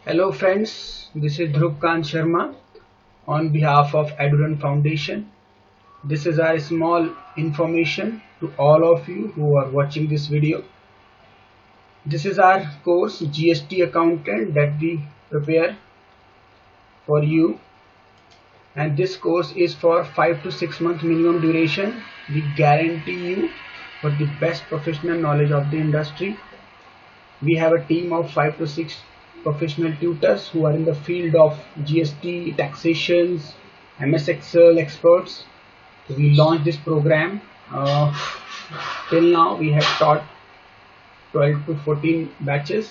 Hello friends, this is Dhruv Kant Sharma on behalf of Eduron Foundation. This is our small information to all of you who are watching this video. This is our course GST Accountant that we prepare for you, and this course is for 5 to 6 month minimum duration. We guarantee you for the best professional knowledge of the industry. We have a team of 5 to 6 professional tutors who are in the field of GST, taxations, MS Excel experts. We launched this program. Till now we have taught 12 to 14 batches.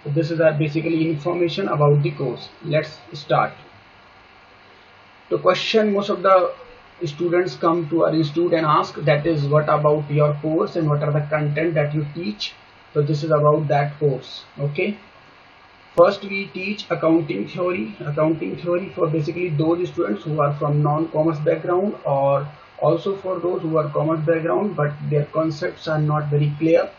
So this is our basically information about the course. Let's start. The question most of the students come to our institute and ask, that is, what about your course and what are the content that you teach? So this is about that course. Okay, first we teach accounting theory for basically those students who are from non-commerce background, or also for those who are commerce background but their concepts are not very clear.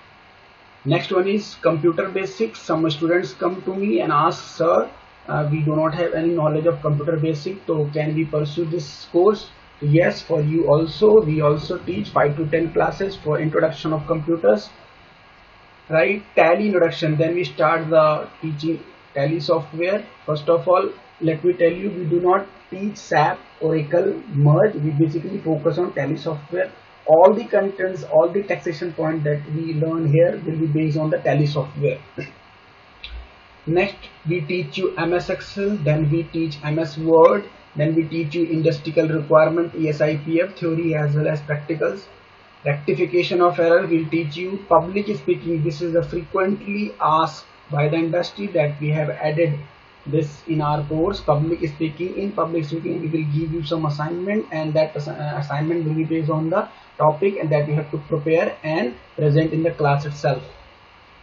Next one is computer basics. Some students come to me and ask, sir, we do not have any knowledge of computer basics, so can we pursue this course? Yes, for you also. We also teach 5 to 10 classes for introduction of computers, right? Tally introduction, then we start the teaching Tally software. First of all, let me tell you, we do not teach SAP, Oracle, Merge. We basically focus on Tally software. All the contents, all the taxation point that we learn here will be based on the Tally software. Next, we teach you MS Excel, then we teach MS Word, then we teach you industrial requirement, ESIPF theory as well as practicals. Rectification of error will teach you. Public speaking, this is a frequently asked by the industry that we have added this in our course. Public speaking. In public speaking, we will give you some assignment, and that assignment will be based on the topic and that we have to prepare and present in the class itself.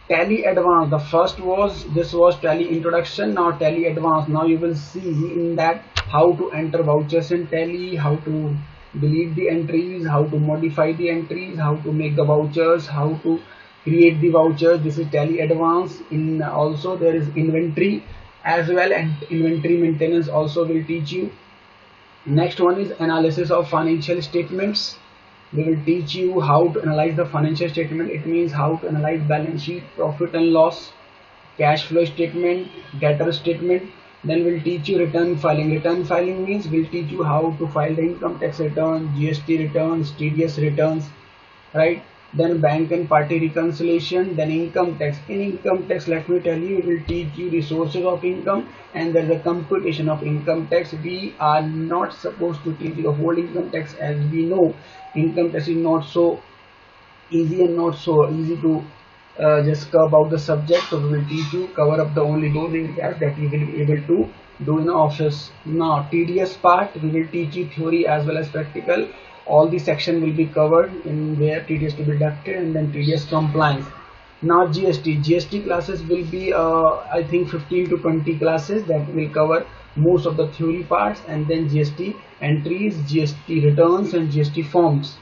Tally advanced, the first was, this was Tally introduction. Now Tally advanced, now you will see in that how to enter vouchers in Tally, how to delete the entries, how to modify the entries, how to make the vouchers, how to create the vouchers. This is Tally advanced. In also there is inventory as well, and inventory maintenance also will teach you. Next one is analysis of financial statements. We will teach you how to analyze the financial statement. It means how to analyze balance sheet, profit and loss, cash flow statement, debtor statement. Then we'll teach you return filing. Return filing means we'll teach you how to file the income tax return, GST returns, TDS returns, right? Then bank and party reconciliation, then income tax. In income tax, let me tell you, it will teach you the sources of income and there's a computation of income tax. We are not supposed to teach the whole income tax, as we know income tax is not so easy and not so easy to just cover out the subject. So we will teach you, cover up the only those areas that you will be able to do in the office. Now TDS part, we will teach you theory as well as practical. All the section will be covered in where TDS to be deducted, and then TDS compliance. Now GST classes will be I think 15 to 20 classes that will cover most of the theory parts, and then GST entries, GST returns and GST forms.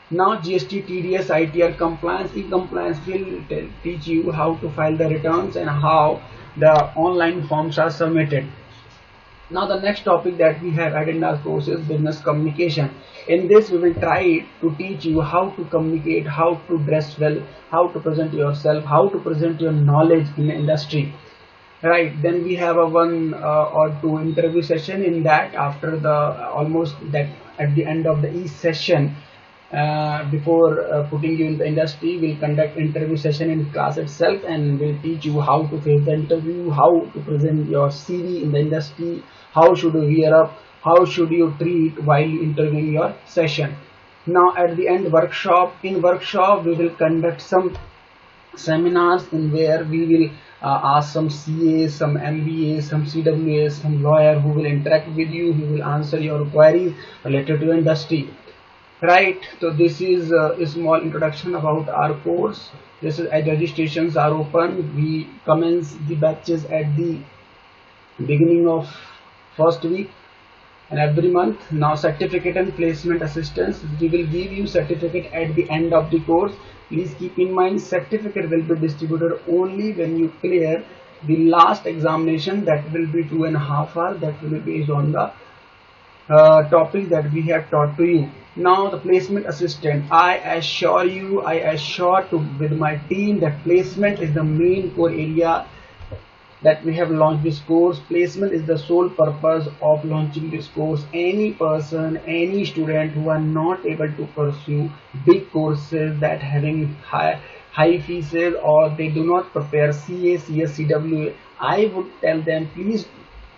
Now GST, TDS, ITR compliance, e-compliance will teach you how to file the returns and how the online forms are submitted. Now the next topic that we have added in our course is business communication. In this we will try to teach you how to communicate, how to dress well, how to present yourself, how to present your knowledge in the industry, right? Then we have a one or two interview session. In that, after the almost that at the end of the each session, before putting you in the industry, we'll conduct interview session in class itself, and we'll teach you how to face the interview, how to present your CV in the industry, how should you wear up, how should you treat while interviewing your session. Now at the end, workshop. In workshop we will conduct some seminars in where we will ask some CAs, some MBAs, some CWAs, some lawyer who will interact with you, who will answer your queries related to industry, right? So this is a small introduction about our course. This is, as registrations are open, we commence the batches at the beginning of first week and every month. Now certificate and placement assistance, we will give you certificate at the end of the course. Please keep in mind, certificate will be distributed only when you clear The last examination, that will be 2.5 hours, that will be based on the topic that we have taught to you. Now the placement assistant, I assure to with my team that placement is the main core area that we have launched this course. Placement is the sole purpose of launching this course. Any person, any student who are not able to pursue big courses that having high fees, or they do not prepare CA, CS, CWA, I would tell them, please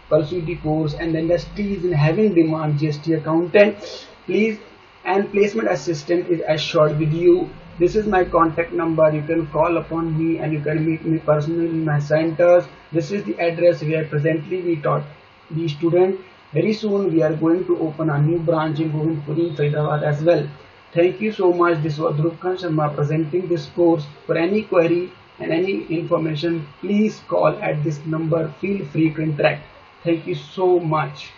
pursue the course, and the industry is in having demand GST accountant, please, and placement assistant is assured with you. This is my contact number. You can call upon me and you can meet me personally in my centers. This is the address where presently we taught the student. Very soon we are going to open a new branch in Govindpuri, Faridabad as well. Thank you so much. This was Dhruvkant Sharma presenting this course. For any query and any information, please call at this number. Feel free to interact. Thank you so much.